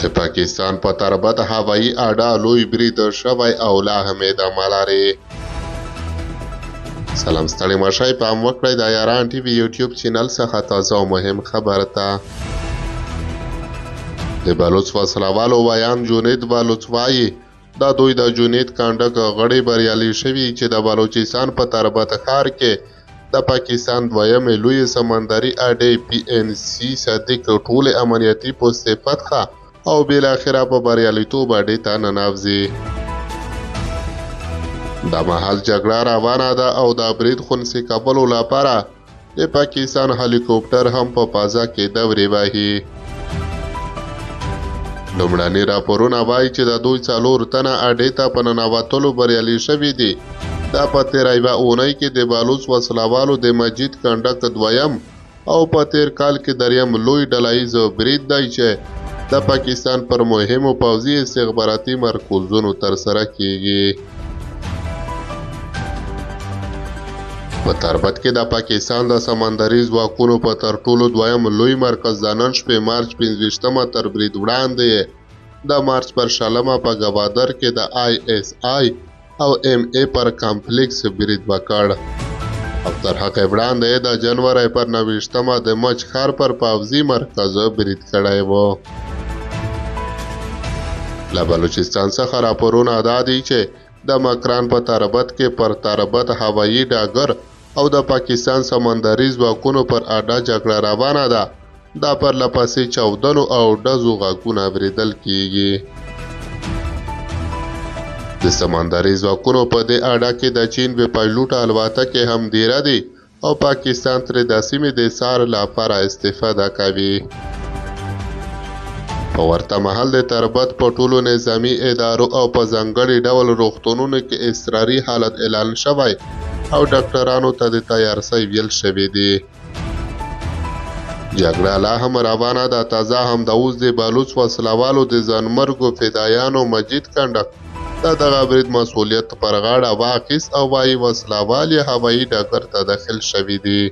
د پاکستان په تربت هوایي اډه لوی برید شوی او لا هم ادامه لري. سلام ستړي مشئ پام وکړئ د یاران ټي وي یوټیوب چینل څخه تازه او مهم خبر ته. د بلوچ وسلوالو ویان جنید بلوچ وایي دا دوی د جنید کانډک غړي بریالي شوي چې د بلوچستان په تربت ښار کې د پاکستان دویمې لوی سمندري اډې PNC صدیق ټولې امنیتي پوستې فتحه او بالاخره په بریالیتوب اډې ته ننوځي. د مهال جګړه روانه ده او د برید خنثی کولو لپاره د پاکستان هلیکوپټر هم په فضا کې دورې وهي. لومړني راپورونه وایي چې د دوی 4 تنه اډې ته په ننوتلو بریالي شوي دي. دا په تېره یوه اونۍ کې د بلوچ وسلوالو د مجید کانډک دویم او په تېر کال کې دریم لوی ډلهییز برید دی چې د پاکستان پر مهمو پوځي استخباراتي مرکزونو ترسره کیږي. په تربت کې د پاکستان د سمندري ځواکونو په تر ټولو دویم لوی مرکز د نن شپې مارچ 25 تر برید وړاندې د مارچ پر 20 په ګوادر کې د ISI او MA پر کمپلیکس برید وکړ او تر هغه وړاندې د جنوري پر 29 د مچ ښار پر پوځي مرکز برید کړی و. له بلوچستان څخه راپورونه دا دي چې د مکران په تربت کې پر تربت هوایي ډګر او د پاکستان سمندري ځواکونو پر اډه جګړه روانه ده. دا پرله پسې چاودنو او ډزو غږونه اورېدل کیږي. د سمندري ځواکونو په دې اډه کې د چین بې پایلوټه الوتکې هم دیره دي او پاکستان ترې د سیمې د څار لپاره استفاده کوي. په ورته مهال د تربت په ټولو نظامي ادارو او په ځانګړي ډول روغتونونو کې اضطراري حالت اعلان شوی او ډاکټرانو ته د تیارسۍ ویل شوي دي. جګړه لا هم روانه ده. تازه هم د اوس د بلوچ وسلوالو د ځانمرګو فدایانو مجید کانډک د دغه برید مسؤلیت پر غاړه واخیست او وایي وسلوال یې هوایي ډګر ته داخل شوي دي.